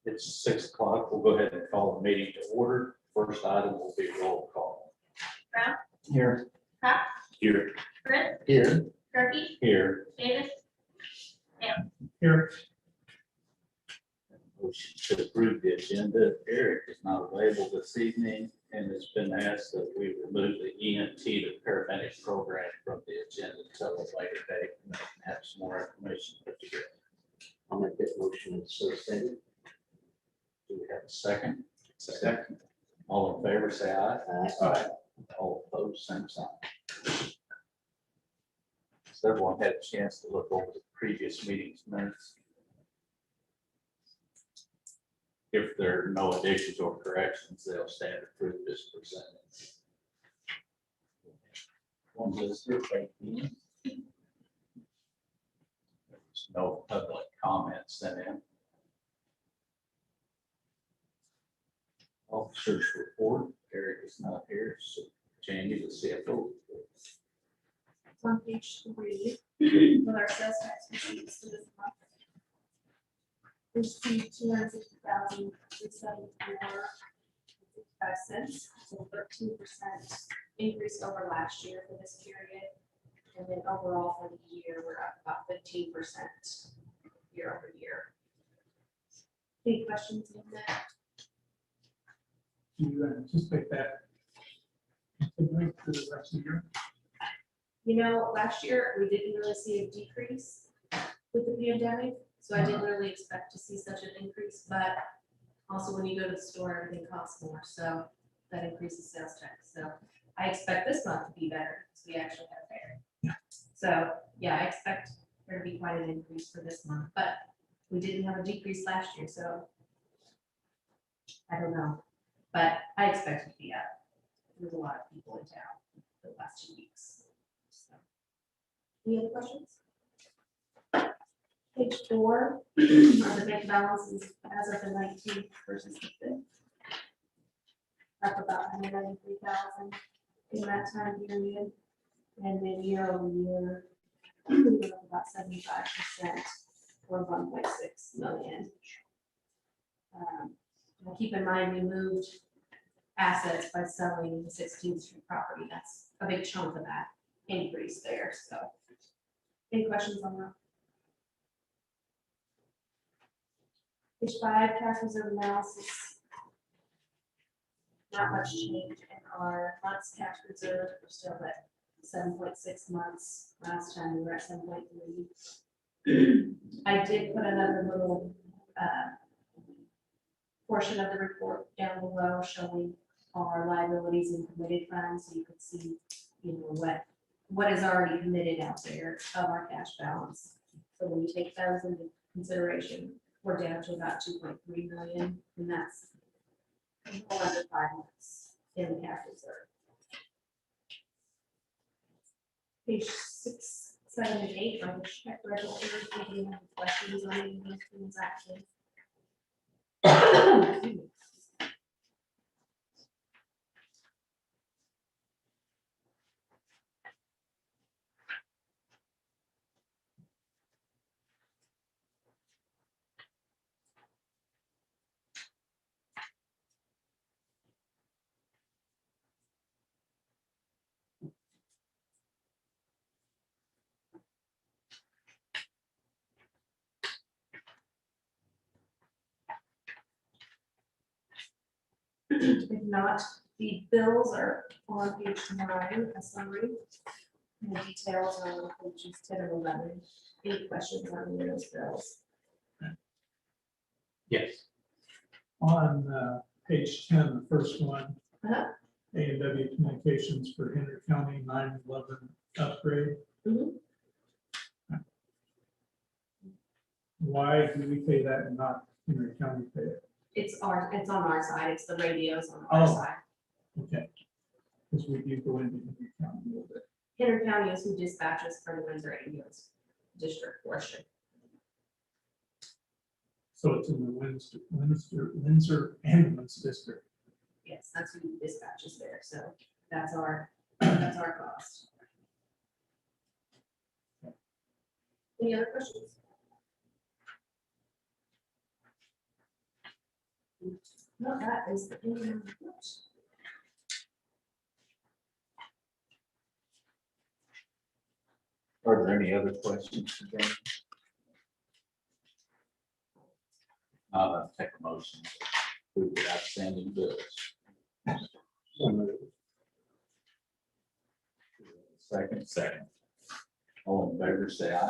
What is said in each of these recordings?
It's 6 o'clock. We'll go ahead and call the meeting to order. First item will be roll call. Brown, Here. Cox, Here. Britt, Here. Turkey, Here. Davis, Here. Motion to approve the agenda. Eric is not available this evening, and it's been asked that we remove the EMT, the Paramedic Program, from the agenda until a later date. And have some more information put together. I'll make that motion so stated. Do we have a second? Second. All in favor, say aye. Aye. All opposed, same sign. So everyone had a chance to look over the previous meetings minutes. If there are no additions or corrections, they'll stand approved as presented. One visitor, thank you. There's no public comments sent in. Officers report, Eric is not here, so Jamie, the CFO. report. it's on page 3 with our sales tax receipts for this month. We received $206,374.55, so 13% increase over last year for this period. And then overall for the year, we're up about 15% year over year. Any questions on that? Do you anticipate that continuing for the rest of the year? You know, last year, we didn't really see a decrease with the pandemic, so I didn't really expect to see such an increase, but also when you go to the store, everything costs more, so that increases sales tax. So I expect this month to be better, because we actually have fair. Yeah. So, yeah, I expect there to be quite an increase for this month, but we didn't have a decrease last year, so I don't know, but I expect it to be up. There's a lot of people in town for the last 2 weeks. So, any other questions? Page 4 are the bank balances as of the 19th versus the 5th. Up about 193,000 in that time period. And then year over year, we're up about 75% or 1.6 million. Now keep in mind, we moved assets by selling the 16th Street property. That's a big chunk of that increase there. So any questions on that? Page 5, cash reserve analysis. Not much change in our months cash reserve. We're still at 7.6 months. Last time we were at 7.3. I did put another little portion of the report down below showing our liabilities and committed funds, so you could see, you know, what is already committed out there of our cash balance. So when you take those into consideration, we're down to about 2.3 million, and that's a little under 5 months in the cash reserve. Page 6, 7, and 8 are the check register. If you have questions on any of those transactions. If not, the bills are on page 9, a summary. And the details are on pages 10 and 11. Any questions on any of those bills? Yes. On page 10, the first one, Uh-huh. A&W Communications for Henry County 911 upgrade. Mhm. Why do we pay that and not Henry County pay it? It's on our side. It's the radios on our Oh. side. Okay. Because we do go into Henry County a little bit. Henry County is who dispatches for the Windsor ambulance district portion. So it's in the Windsor ambulance district. Yes, that's who dispatches there. So that's our cost. Any other questions? No, that is the end of my report. Are there any other questions today? I'll take a motion. to approve the outstanding bills. Second. All in favor, say aye.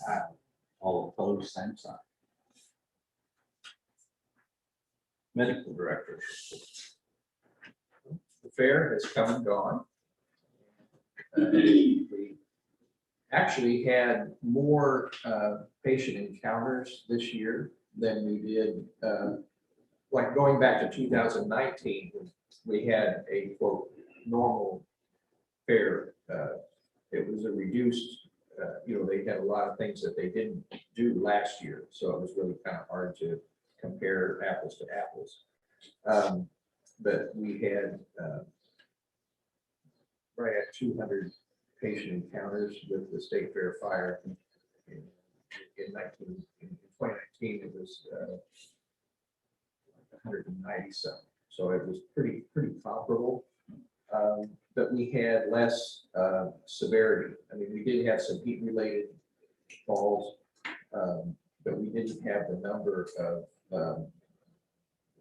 Aye. All opposed, same sign. Medical director. The fair has come and gone. We actually had more patient encounters this year than we did, like going back to 2019, we had a quote normal fair. It was a reduced, they had a lot of things that they didn't do last year, so it was really kind of hard to compare apples to apples. But we had right at 200 patient encounters with the State Fair Fire. In 2019, it was 190 some, so it was pretty comparable. But we had less severity. I mean, we did have some heat-related falls, but we didn't have the number of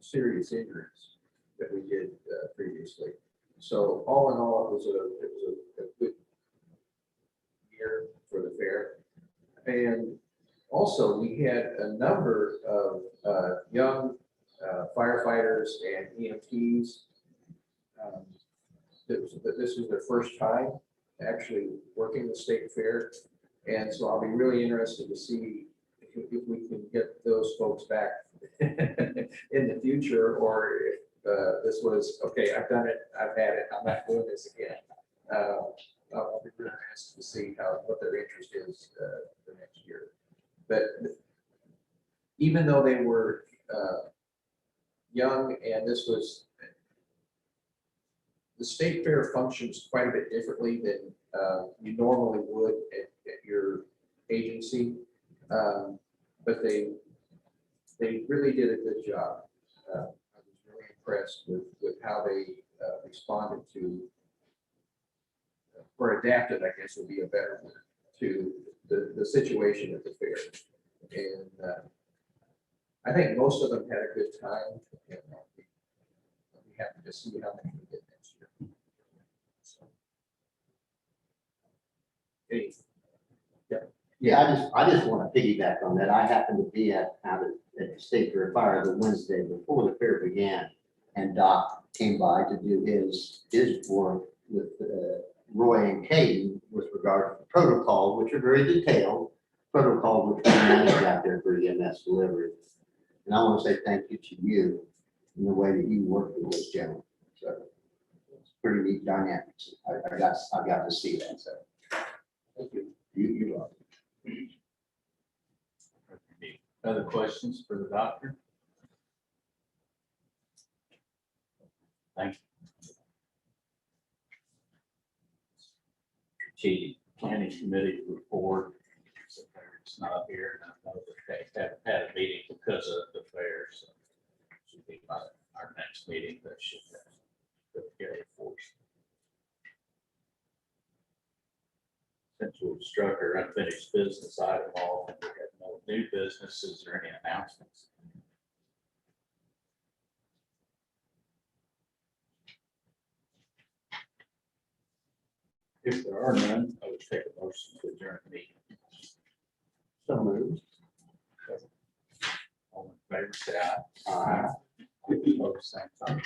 serious injuries that we did previously. So all in all, it was a good year for the fair. And also we had a number of young firefighters and EMTs. This was their first time actually working the state fair. And so I'll be really interested to see if we can get those folks back in the future, or if this was, okay, I've done it, I've had it, I'm not doing this again. I'll be really interested to see what their interest is the next year. But even though they were young, and this was, the state fair functions quite a bit differently than you normally would at your agency. But they really did a good job. I was really impressed with how they responded to, or adapted, I guess would be a better word, to the situation at the fair. And I think most of them had a good time. And I'll be happy to see how many we get next year. So, hey, Yeah, I just want to piggyback on that. I happened to be out at the State Fair Fire the Wednesday before the fair began, and Doc came by to do his work with Roy and Caden with regard to the protocol, which are very detailed protocol which we managed out there for EMS delivery. And I want to say thank you to you in the way that you work with those gentlemen. So it's pretty neat dynamics. I got to see that. So thank you. You're welcome. Other questions for the doctor? Thank you. Strategic Planning Committee report. So it's not here, and I know that they haven't had a meeting because of the fair, so it should be by our next meeting. That should have together for us. Since we've struck our unfinished business item off, and we have no new businesses or any announcements. If there are none, I would take a motion to adjourn the meeting. So moved. All in favor, say aye. Aye. Opposed, same sign.